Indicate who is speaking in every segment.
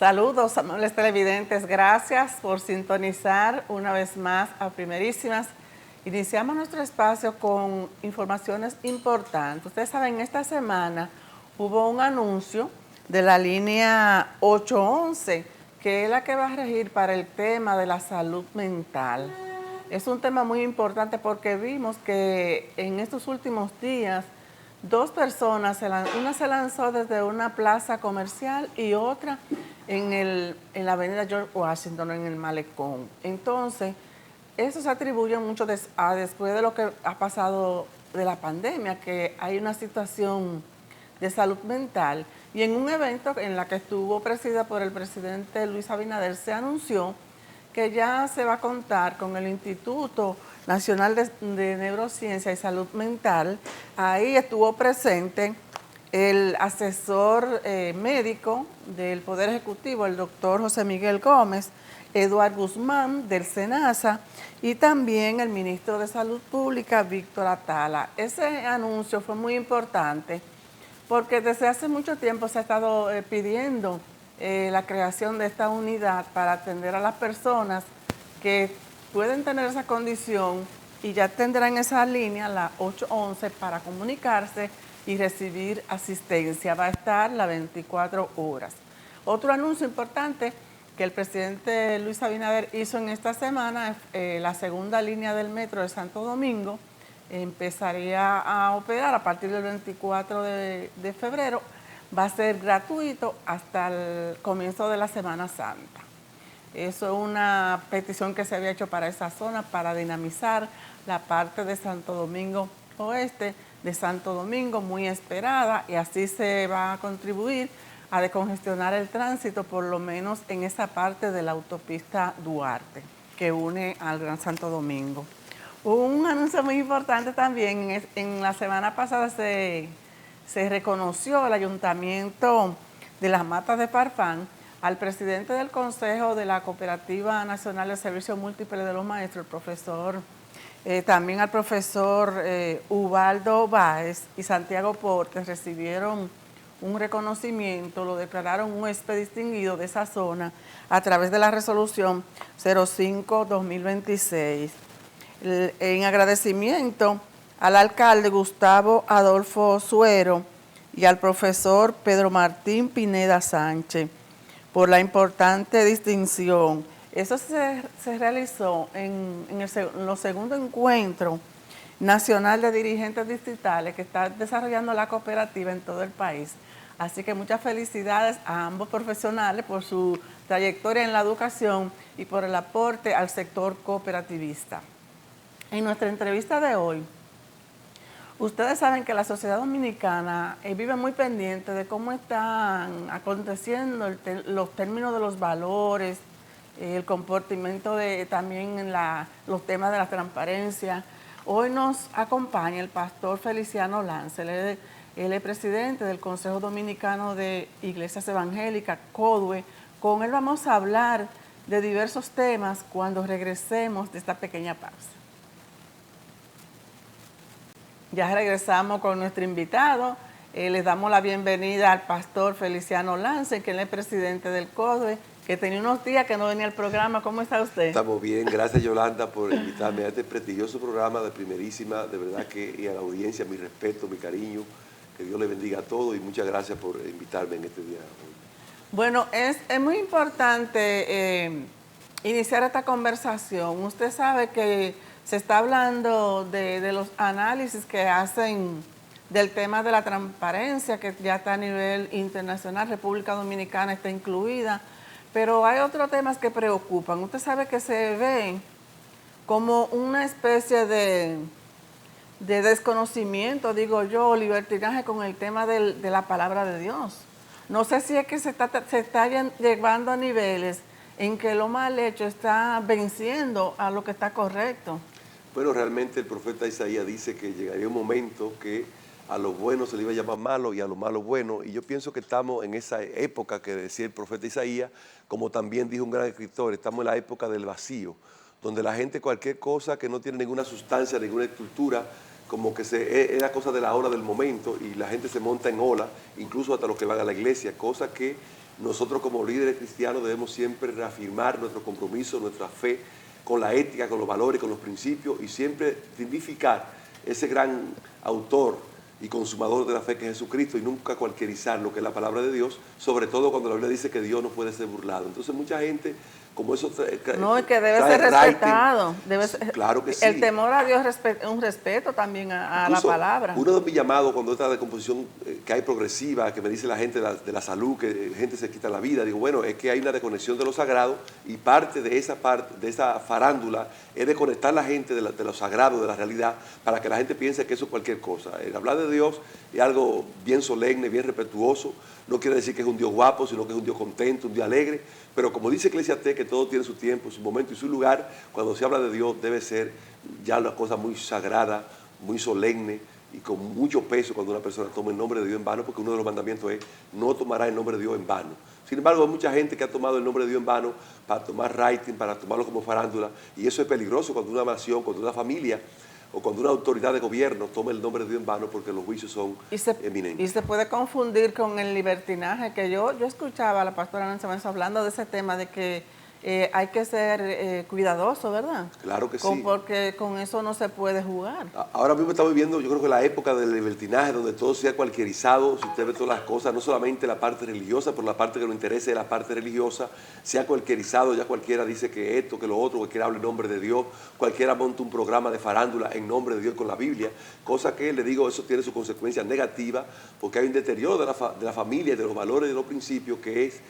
Speaker 1: Saludos, amables televidentes. Gracias por sintonizar una vez más a Primerísimas. Iniciamos nuestro espacio con informaciones importantes. Ustedes saben, esta semana hubo un anuncio de la línea 811, que es la que va a regir para el tema de la salud mental. Es un tema muy importante porque vimos que en estos últimos días dos personas, una se lanzó desde una plaza comercial y otra en la avenida George Washington, en el Malecón. Entonces, eso se atribuye mucho después de lo que ha pasado de la pandemia, que hay una situación de salud mental. Y en un evento en la que estuvo presidida por el presidente Luis Abinader, se anunció que ya se va a contar con el Instituto Nacional de Neurociencia y Salud Mental. Ahí estuvo presente el asesor médico del Poder Ejecutivo, el doctor José Miguel Gómez, Eduardo Guzmán del SENASA y también el ministro de Salud Pública, Víctor Atala. Ese anuncio fue muy importante porque desde hace mucho tiempo se ha estado pidiendo la creación de esta unidad para atender a las personas que pueden tener esa condición y ya tendrán esa línea, la 811, para comunicarse y recibir asistencia. Va a estar las 24 horas. Otro anuncio importante que el presidente Luis Abinader hizo en esta semana es la segunda línea del metro de Santo Domingo. Empezaría a operar a partir del 24 de febrero. Va a ser gratuito hasta el comienzo de la Semana Santa. Eso es una petición que se había hecho para esa zona, para dinamizar la parte de Santo Domingo Oeste, de Santo Domingo, muy esperada, y así se va a contribuir a descongestionar el tránsito, por lo menos en esa parte de la autopista Duarte, que une al Gran Santo Domingo. Un anuncio muy importante también, en la semana pasada se reconoció el Ayuntamiento de las Matas de Farfán al presidente del Consejo de la Cooperativa Nacional de Servicios Múltiples de los Maestros, el profesor, también al profesor Ubaldo Báez y Santiago Portes recibieron un reconocimiento, lo declararon un huésped distinguido de esa zona a través de la resolución 05-2026. En agradecimiento al alcalde Gustavo Adolfo Suero y al profesor Pedro Martín Pineda Sánchez por la importante distinción. Eso se realizó en los segundos encuentros nacional de dirigentes distritales que está desarrollando la cooperativa en todo el país. Así que muchas felicidades a ambos profesionales por su trayectoria en la educación y por el aporte al sector cooperativista. En nuestra entrevista de hoy, ustedes saben que la sociedad dominicana vive muy pendiente de cómo están aconteciendo los términos de los valores, el comportamiento también en los temas de la transparencia. Hoy nos acompaña el pastor Feliciano Lance, él es presidente del Consejo Dominicano de Iglesias Evangélicas, CODUE. Con él vamos a hablar de diversos temas cuando regresemos de esta pequeña pausa. Ya regresamos con nuestro invitado. Les damos la bienvenida al pastor Feliciano Lance, que él es presidente del CODUE, que tenía unos días que no venía al programa. ¿Cómo está usted?
Speaker 2: Estamos bien, gracias Yolanda por invitarme a este prestigioso programa de Primerísima. De verdad que, y a la audiencia, mi respeto, mi cariño, que Dios le bendiga a todos y muchas gracias por invitarme en este día.
Speaker 1: Bueno, es muy importante iniciar esta conversación. Usted sabe que se está hablando de los análisis que hacen del tema de la transparencia, que ya está a nivel internacional, República Dominicana está incluida, pero hay otros temas que preocupan. Usted sabe que se ve como una especie de desconocimiento, digo yo, libertinaje con el tema de la palabra de Dios. No sé si es que se está llevando a niveles en que lo mal hecho está venciendo a lo que está correcto.
Speaker 2: Bueno, realmente el profeta Isaías dice que llegaría un momento que a lo bueno se le iba a llamar malo y a lo malo bueno, y yo pienso que estamos en esa época que decía el profeta Isaías, como también dijo un gran escritor, estamos en la época del vacío, donde la gente cualquier cosa que no tiene ninguna sustancia, ninguna estructura, como que es la cosa de la hora del momento y la gente se monta en ola, incluso hasta los que van a la iglesia, cosa que nosotros como líderes cristianos debemos siempre reafirmar nuestro compromiso, nuestra fe con la ética, con los valores, con los principios y siempre dignificar ese gran autor y consumador de la fe que es Jesucristo y nunca cualquierizar lo que es la palabra de Dios, sobre todo cuando la Biblia dice que Dios no puede ser burlado. Entonces mucha gente, como eso
Speaker 1: no, es que debe ser respetado. Debe ser,
Speaker 2: claro que sí.
Speaker 1: El temor a Dios es un respeto también a la palabra.
Speaker 2: Uno de mis llamados cuando esta decomposición que hay progresiva, que me dice la gente de la salud, que gente se quita la vida, digo, bueno, es que hay una desconexión de lo sagrado y parte de esa farándula es desconectar a la gente de lo sagrado, de la realidad, para que la gente piense que eso es cualquier cosa. El hablar de Dios es algo bien solemne, bien respetuoso. No quiere decir que es un Dios guapo, sino que es un Dios contento, un Dios alegre. Pero como dice Eclesiastés, que todo tiene su tiempo, su momento y su lugar, cuando se habla de Dios debe ser ya una cosa muy sagrada, muy solemne y con mucho peso cuando una persona toma el nombre de Dios en vano, porque uno de los mandamientos es no tomará el nombre de Dios en vano. Sin embargo, hay mucha gente que ha tomado el nombre de Dios en vano para tomar rating, para tomarlo como farándula, y eso es peligroso cuando una nación, cuando una familia o cuando una autoridad de gobierno toma el nombre de Dios en vano porque los juicios son eminentes.
Speaker 1: Y se puede confundir con el libertinaje, que yo escuchaba a la pastora Nancy Manso hablando de ese tema de que hay que ser cuidadoso, ¿verdad?
Speaker 2: Claro que sí.
Speaker 1: Porque con eso no se puede jugar.
Speaker 2: Ahora mismo estamos viviendo, yo creo que la época del libertinaje, donde todo sea cualquierizado, si usted ve todas las cosas, no solamente la parte religiosa, pero la parte que nos interesa es la parte religiosa, sea cualquierizado, ya cualquiera dice que esto, que lo otro, cualquiera habla en nombre de Dios, cualquiera monta un programa de farándula en nombre de Dios con la Biblia, cosa que, le digo, eso tiene sus consecuencias negativas, porque hay un deterioro de la familia, de los valores, de los principios, que es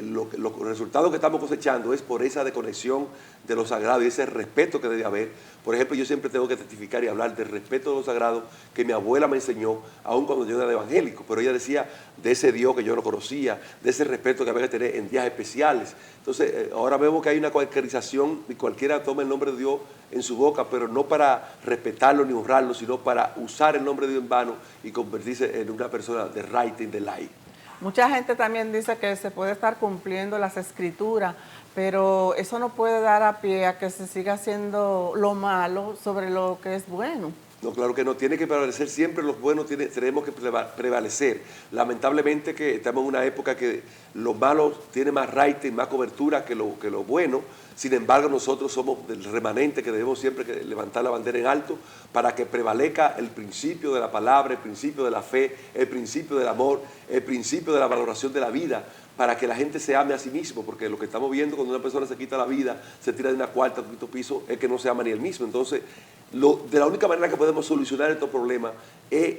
Speaker 2: los resultados que estamos cosechando es por esa desconexión de lo sagrado y ese respeto que debe haber. Por ejemplo, yo siempre tengo que testificar y hablar del respeto de lo sagrado que mi abuela me enseñó, aun cuando yo era evangélico, pero ella decía de ese Dios que yo no conocía, de ese respeto que había que tener en días especiales. Entonces, ahora vemos que hay una cualquierización y cualquiera toma el nombre de Dios en su boca, pero no para respetarlo ni honrarlo, sino para usar el nombre de Dios en vano y convertirse en una persona de rating, de like.
Speaker 1: Mucha gente también dice que se puede estar cumpliendo las escrituras, pero eso no puede dar a pie a que se siga haciendo lo malo sobre lo que es bueno.
Speaker 2: No, claro que no, tiene que prevalecer siempre, los buenos tenemos que prevalecer. Lamentablemente que estamos en una época que lo malo tiene más rating, más cobertura que lo bueno. Sin embargo, nosotros somos del remanente que debemos siempre levantar la bandera en alto para que prevalezca el principio de la palabra, el principio de la fe, el principio del amor, el principio de la valoración de la vida, para que la gente se ame a sí mismo, porque lo que estamos viendo cuando una persona se quita la vida, se tira de una cuarta o quinto piso, es que no se ama ni él mismo. Entonces, de la única manera que podemos solucionar estos problemas es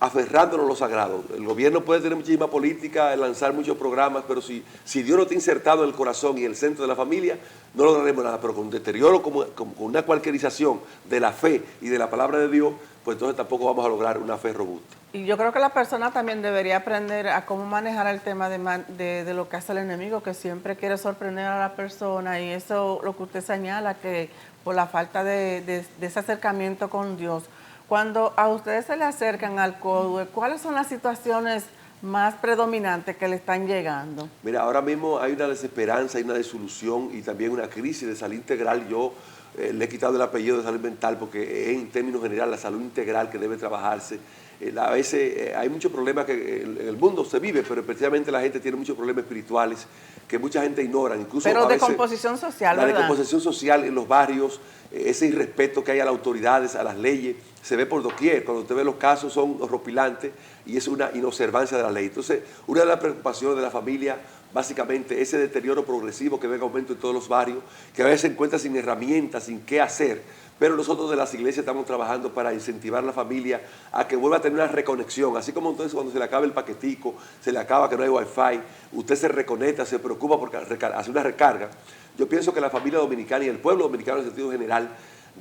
Speaker 2: aferrándonos a lo sagrado. El gobierno puede tener muchísima política, lanzar muchos programas, pero si Dios no está insertado en el corazón y en el centro de la familia, no lograremos nada. Pero con deterioro, con una cualquierización de la fe y de la palabra de Dios, pues entonces tampoco vamos a lograr una fe robusta.
Speaker 1: Y yo creo que la persona también debería aprender a cómo manejar el tema de lo que hace el enemigo, que siempre quiere sorprender a la persona, y eso lo que usted señala, que por la falta de ese acercamiento con Dios. Cuando a ustedes se le acercan al CODUE, ¿cuáles son las situaciones más predominantes que le están llegando?
Speaker 2: Mira, ahora mismo hay una desesperanza, hay una disolución y también una crisis de salud integral. Yo le he quitado el apellido de salud mental porque es en términos generales la salud integral que debe trabajarse. A veces hay muchos problemas que en el mundo se vive, pero especialmente la gente tiene muchos problemas espirituales que mucha gente ignora. Incluso
Speaker 1: pero
Speaker 2: a
Speaker 1: de
Speaker 2: veces,
Speaker 1: composición social,
Speaker 2: la
Speaker 1: ¿verdad?
Speaker 2: decomposición social en los barrios, ese irrespeto que hay a las autoridades, a las leyes, se ve por doquier. Cuando usted ve los casos son horripilantes y es una inobservancia de la ley. Entonces, una de las preocupaciones de la familia, básicamente, ese deterioro progresivo que ve en aumento en todos los barrios, que a veces se encuentra sin herramientas, sin qué hacer. Pero nosotros de las iglesias estamos trabajando para incentivar a la familia a que vuelva a tener una reconexión. Así como entonces cuando se le acaba el paquetico, se le acaba que no hay wifi, usted se reconecta, se preocupa porque hace una recarga. Yo pienso que la familia dominicana y el pueblo dominicano en sentido general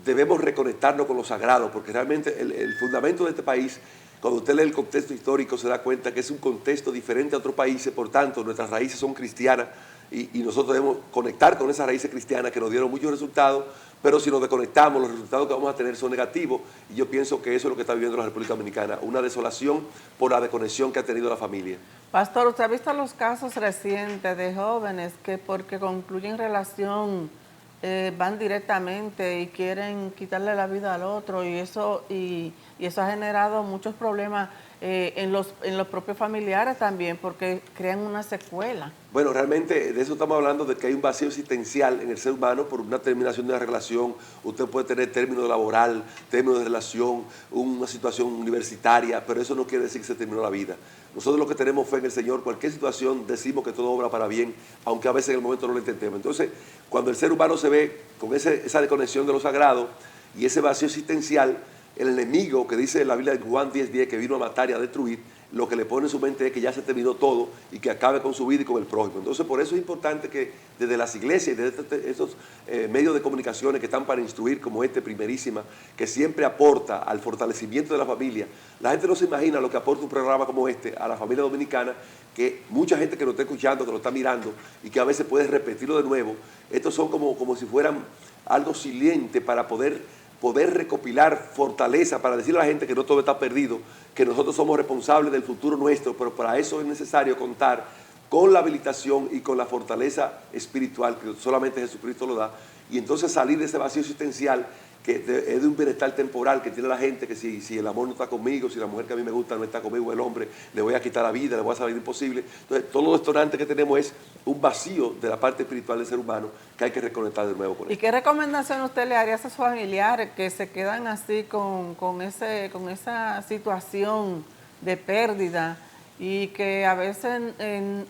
Speaker 2: debemos reconectarnos con lo sagrado, porque realmente el fundamento de este país, cuando usted lee el contexto histórico, se da cuenta que es un contexto diferente a otros países, por tanto, nuestras raíces son cristianas y nosotros debemos conectar con esas raíces cristianas que nos dieron muchos resultados, pero si nos desconectamos, los resultados que vamos a tener son negativos, y yo pienso que eso es lo que está viviendo la República Dominicana, una desolación por la desconexión que ha tenido la familia.
Speaker 1: Pastor, ¿usted ha visto los casos recientes de jóvenes que porque concluyen relación van directamente y quieren quitarle la vida al otro y eso ha generado muchos problemas en los propios familiares también porque crean una secuela.
Speaker 2: Bueno, realmente de eso estamos hablando, de que hay un vacío existencial en el ser humano por una terminación de una relación. Usted puede tener término laboral, término de relación, una situación universitaria, pero eso no quiere decir que se terminó la vida. Nosotros lo que tenemos fe en el Señor, cualquier situación decimos que todo obra para bien, aunque a veces en el momento no lo intentemos. Entonces, cuando el ser humano se ve con esa desconexión de lo sagrado y ese vacío existencial, el enemigo, que dice la Biblia de Juan 10:10, que vino a matar y a destruir, lo que le pone en su mente es que ya se terminó todo y que acabe con su vida y con el prójimo. Entonces, por eso es importante que desde las iglesias y desde estos medios de comunicaciones que están para instruir, como Primerísima, que siempre aporta al fortalecimiento de la familia. La gente no se imagina lo que aporta un programa como este a la familia dominicana, que mucha gente que lo está escuchando, que lo está mirando y que a veces puede repetirlo de nuevo. Estos son como si fueran algo silente para poder recopilar fortaleza, para decirle a la gente que no todo está perdido, que nosotros somos responsables del futuro nuestro, pero para eso es necesario contar con la habilitación y con la fortaleza espiritual que solamente Jesucristo lo da, y entonces salir de ese vacío existencial que es de un bienestar temporal que tiene la gente, que si el amor no está conmigo, si la mujer que a mí me gusta no está conmigo, el hombre, le voy a quitar la vida, le voy a hacer la vida imposible. Entonces, todo lo detonante que tenemos es un vacío de la parte espiritual del ser humano que hay que reconectar de nuevo con él.
Speaker 1: ¿Y qué recomendación usted le haría a esos familiares que se quedan así con esa situación de pérdida y que a veces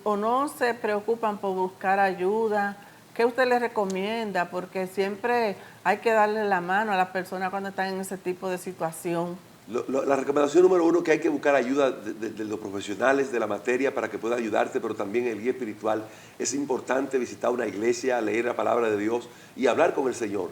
Speaker 1: o no se preocupan por buscar ayuda? ¿Qué usted les recomienda? Porque siempre hay que darle la mano a las personas cuando están en ese tipo de situación.
Speaker 2: La recomendación número uno, que hay que buscar ayuda de los profesionales de la materia para que puedan ayudarte, pero también el guía espiritual. Es importante visitar una iglesia, leer la palabra de Dios y hablar con el Señor.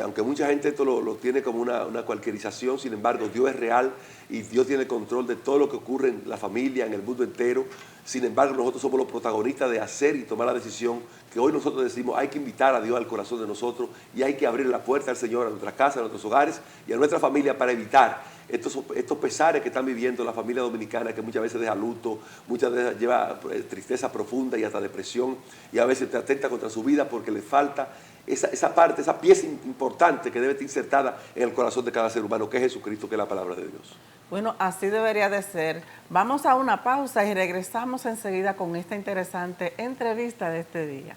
Speaker 2: Aunque mucha gente esto lo tiene como una cualquierización, sin embargo, Dios es real y Dios tiene control de todo lo que ocurre en la familia, en el mundo entero. Sin embargo, nosotros somos los protagonistas de hacer y tomar la decisión que hoy nosotros decimos: hay que invitar a Dios al corazón de nosotros y hay que abrir la puerta al Señor a nuestras casas, a nuestros hogares y a nuestra familia para evitar estos pesares que están viviendo la familia dominicana, que muchas veces deja luto, muchas veces lleva tristeza profunda y hasta depresión, y a veces te atenta contra su vida porque le falta esa parte, esa pieza importante que debe estar insertada en el corazón de cada ser humano, que es Jesucristo, que es la palabra de Dios.
Speaker 1: Bueno, así debería de ser. Vamos a una pausa y regresamos enseguida con esta interesante entrevista de este día.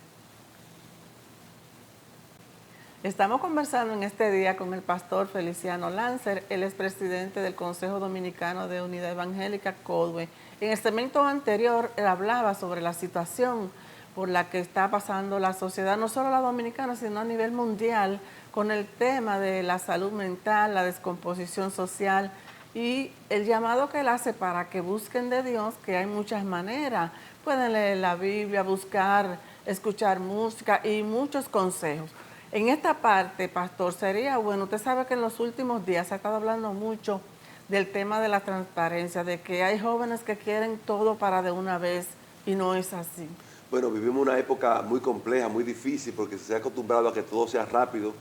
Speaker 1: Estamos conversando en este día con el pastor Feliciano Lancer, él es presidente del Consejo Dominicano de Unidad Evangélica CODUE. En el segmento anterior, él hablaba sobre la situación por la que está pasando la sociedad, no solo la dominicana, sino a nivel mundial, con el tema de la salud mental, la descomposición social y el llamado que él hace para que busquen de Dios, que hay muchas maneras. Pueden leer la Biblia, buscar, escuchar música y muchos consejos. En esta parte, pastor, sería bueno, usted sabe que en los últimos días se ha estado hablando mucho del tema de la transparencia, de que hay jóvenes que quieren todo para de una vez y no es así.
Speaker 2: Bueno, vivimos una época muy compleja, muy difícil, porque se ha acostumbrado a que todo sea rápido.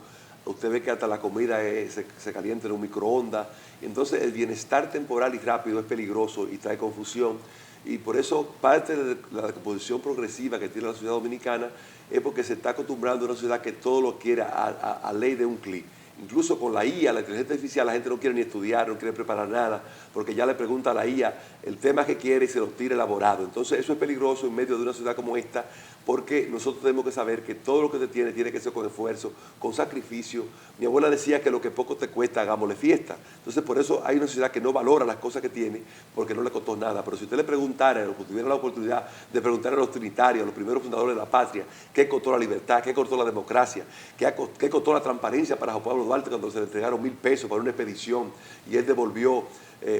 Speaker 2: Usted ve que hasta la comida se calienta en un microondas. Entonces, el bienestar temporal y rápido es peligroso y trae confusión. Y por eso parte de la descomposición progresiva que tiene la sociedad dominicana es porque se está acostumbrando a una sociedad que todo lo quiere a ley de un clic. Incluso con la IA, la inteligencia artificial, la gente no quiere ni estudiar, no quiere preparar nada, porque ya le pregunta a la IA el tema que quiere y se lo tira elaborado. Entonces eso es peligroso en medio de una sociedad como esta, porque nosotros tenemos que saber que todo lo que se tiene que ser con esfuerzo, con sacrificio. Mi abuela decía que lo que poco te cuesta, hagámosle fiesta. Entonces por eso hay una sociedad que no valora las cosas que tiene, porque no le costó nada. Pero si usted le preguntara, o tuviera la oportunidad de preguntar a los trinitarios, a los primeros fundadores de la patria, qué costó la libertad, qué costó la democracia, qué costó la transparencia para Juan Pablo Duarte cuando se le entregaron 1.000 pesos para una expedición y él devolvió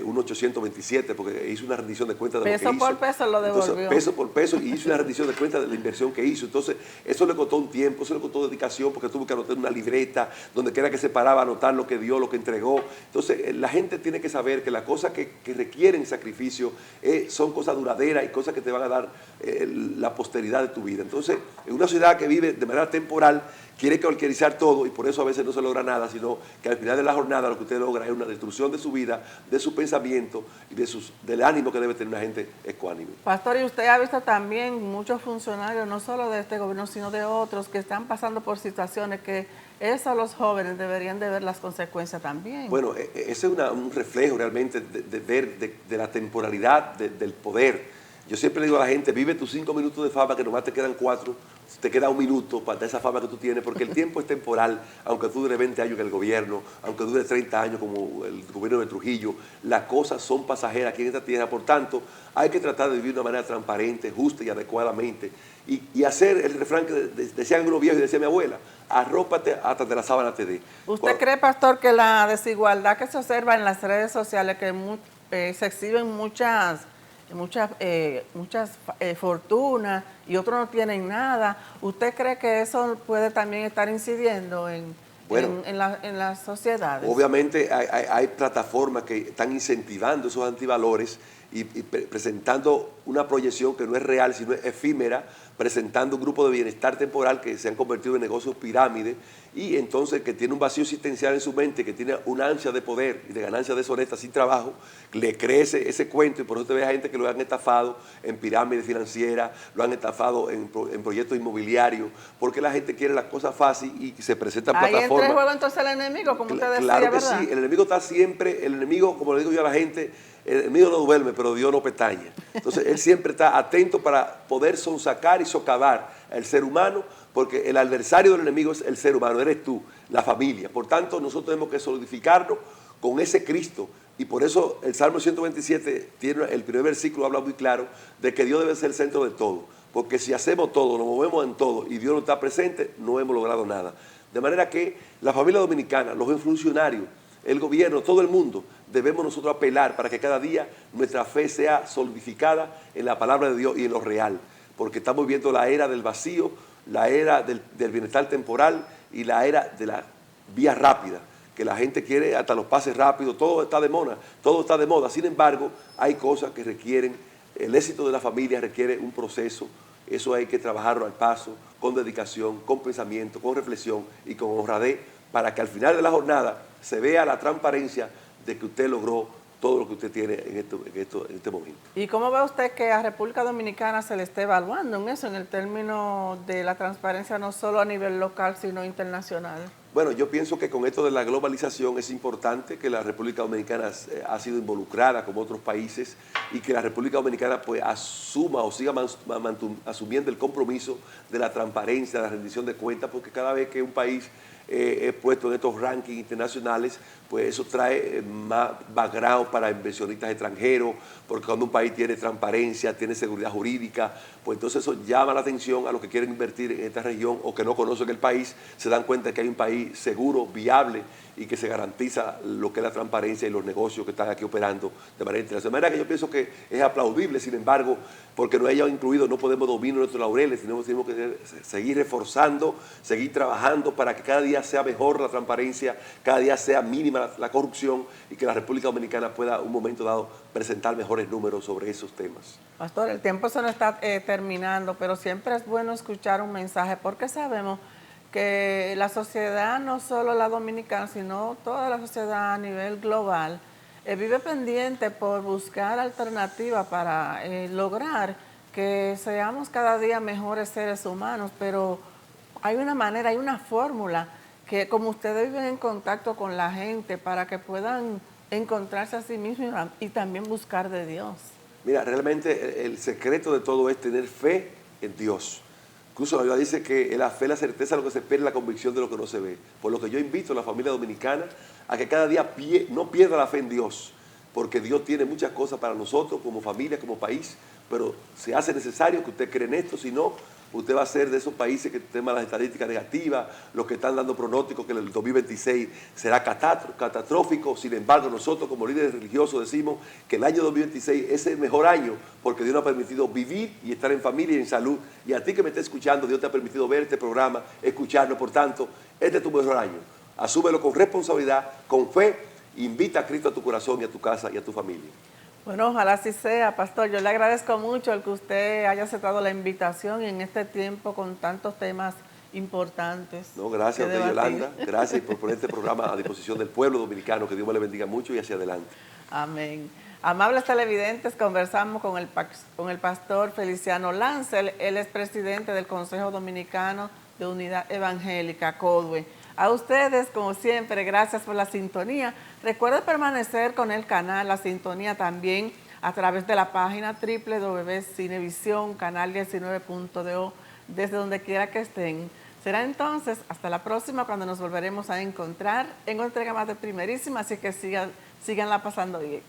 Speaker 2: un 827 porque hizo una rendición de cuentas de lo que hizo.
Speaker 1: Peso por peso lo devolvió.
Speaker 2: Entonces, peso por peso, y hizo una rendición de cuentas de la inversión que hizo. Entonces, eso le costó un tiempo, eso le costó dedicación, porque tuvo que anotar una libreta donde quiera que se paraba, anotar lo que dio, lo que entregó. Entonces, la gente tiene que saber que las cosas que requieren sacrificio son cosas duraderas y cosas que te van a dar la posteridad de tu vida. Entonces, en una sociedad que vive de manera temporal, quiere calquerizar todo y por eso a veces no se logra nada, sino que al final de la jornada lo que usted logra es una destrucción de su vida, de su pensamiento y del ánimo que debe tener una gente ecuánime.
Speaker 1: Pastor, y usted ha visto también muchos funcionarios, no solo de este gobierno, sino de otros, que están pasando por situaciones que eso los jóvenes deberían de ver las consecuencias también.
Speaker 2: Bueno, ese es un reflejo realmente de la temporalidad del poder. Yo siempre le digo a la gente, vive tus 5 minutos de fama, que nomás te quedan 4, te queda 1 minuto para esa fama que tú tienes, porque el tiempo es temporal, aunque tú dure 20 años en el gobierno, aunque dure 30 años como el gobierno de Trujillo, las cosas son pasajeras aquí en esta tierra. Por tanto, hay que tratar de vivir de una manera transparente, justa y adecuadamente, y hacer el refrán que decían algunos viejos y decía mi abuela: arrópate hasta de la sábana te dé.
Speaker 1: ¿Usted cree, pastor, que la desigualdad que se observa en las redes sociales, que se exhiben muchas fortunas y otros no tienen nada, ¿usted cree que eso puede también estar incidiendo en las sociedades?
Speaker 2: Obviamente hay plataformas que están incentivando esos antivalores y presentando una proyección que no es real, sino es efímera, presentando un grupo de bienestar temporal que se han convertido en negocios pirámides, y entonces que tiene un vacío existencial en su mente, que tiene una ansia de poder y de ganancias deshonestas sin trabajo, le crece ese cuento, y por eso te ves a gente que lo han estafado en pirámides financieras, lo han estafado en proyectos inmobiliarios, porque la gente quiere las cosas fácil y se presentan plataformas.
Speaker 1: Ahí entra en juego entonces el enemigo, como usted decía,
Speaker 2: claro que
Speaker 1: ¿verdad?
Speaker 2: sí, el enemigo está siempre, el enemigo, como le digo yo a la gente, el enemigo no duerme, pero Dios no pestaña. Entonces, él siempre está atento para poder sonsacar y socavar al ser humano, porque el adversario del enemigo es el ser humano, eres tú, la familia. Por tanto, nosotros tenemos que solidificarnos con ese Cristo. Y por eso el Salmo 127 tiene el primer versículo, habla muy claro de que Dios debe ser el centro de todo. Porque si hacemos todo, nos movemos en todo y Dios no está presente, no hemos logrado nada. De manera que la familia dominicana, los funcionarios, el gobierno, todo el mundo, debemos nosotros apelar para que cada día nuestra fe sea solidificada en la palabra de Dios y en lo real, porque estamos viviendo la era del vacío, la era del bienestar temporal y la era de la vía rápida, que la gente quiere hasta los pases rápidos, todo está de moda. Sin embargo, hay cosas que requieren, el éxito de la familia requiere un proceso. Eso hay que trabajarlo al paso, con dedicación, con pensamiento, con reflexión y con honradez, para que al final de la jornada se vea la transparencia de que usted logró todo lo que usted tiene en este momento.
Speaker 1: ¿Y cómo ve usted que a República Dominicana se le esté evaluando en eso, en el término de la transparencia, no solo a nivel local, sino internacional?
Speaker 2: Bueno, yo pienso que con esto de la globalización es importante que la República Dominicana ha sido involucrada como otros países, y que la República Dominicana pues asuma o siga asumiendo el compromiso de la transparencia, de la rendición de cuentas, porque cada vez que un país es puesto en estos rankings internacionales, pues eso trae más background para inversionistas extranjeros, porque cuando un país tiene transparencia, tiene seguridad jurídica, pues entonces eso llama la atención a los que quieren invertir en esta región o que no conocen el país, se dan cuenta que hay un país seguro, viable y que se garantiza lo que es la transparencia y los negocios que están aquí operando de manera internacional. De manera que yo pienso que es aplaudible, sin embargo, porque no haya incluido, no podemos dormir nuestros laureles, sino tenemos que seguir reforzando, seguir trabajando para que cada día sea mejor la transparencia, cada día sea mínima la corrupción, y que la República Dominicana pueda un momento dado presentar mejores números sobre esos temas.
Speaker 1: Pastor, el tiempo se nos está terminando, pero siempre es bueno escuchar un mensaje, porque sabemos que la sociedad, no solo la dominicana, sino toda la sociedad a nivel global, vive pendiente por buscar alternativas para lograr que seamos cada día mejores seres humanos, pero hay una manera, hay una fórmula que, como ustedes viven en contacto con la gente, para que puedan encontrarse a sí mismos y también buscar de Dios.
Speaker 2: Mira, realmente el secreto de todo es tener fe en Dios. Incluso la Biblia dice que la fe es la certeza de lo que se espera y la convicción de lo que no se ve. Por lo que yo invito a la familia dominicana a que cada día no pierda la fe en Dios, porque Dios tiene muchas cosas para nosotros como familia, como país, pero se hace necesario que usted cree en esto, si no, usted va a ser de esos países que teman las estadísticas negativas, los que están dando pronósticos que el 2026 será catastrófico. Sin embargo, nosotros como líderes religiosos decimos que el año 2026 es el mejor año, porque Dios nos ha permitido vivir y estar en familia y en salud. Y a ti que me estás escuchando, Dios te ha permitido ver este programa, escucharlo. Por tanto, este es tu mejor año. Asúmelo con responsabilidad, con fe. Invita a Cristo a tu corazón y a tu casa y a tu familia.
Speaker 1: Bueno, ojalá así sea, pastor. Yo le agradezco mucho el que usted haya aceptado la invitación en este tiempo con tantos temas importantes.
Speaker 2: No, gracias a
Speaker 1: que
Speaker 2: usted,
Speaker 1: debatir.
Speaker 2: Yolanda. Gracias por poner este programa a disposición del pueblo dominicano. Que Dios me le bendiga mucho y hacia adelante.
Speaker 1: Amén. Amables televidentes, conversamos con el pastor Feliciano Lancel. Él es presidente del Consejo Dominicano de Unidad Evangélica, CODUE. A ustedes, como siempre, gracias por la sintonía. Recuerden permanecer con el canal, la sintonía también a través de la página www.cinevisión, canal 19.do, desde donde quiera que estén. Será entonces hasta la próxima cuando nos volveremos a encontrar en otra entrega más de Primerísima, así que síganla pasando bien.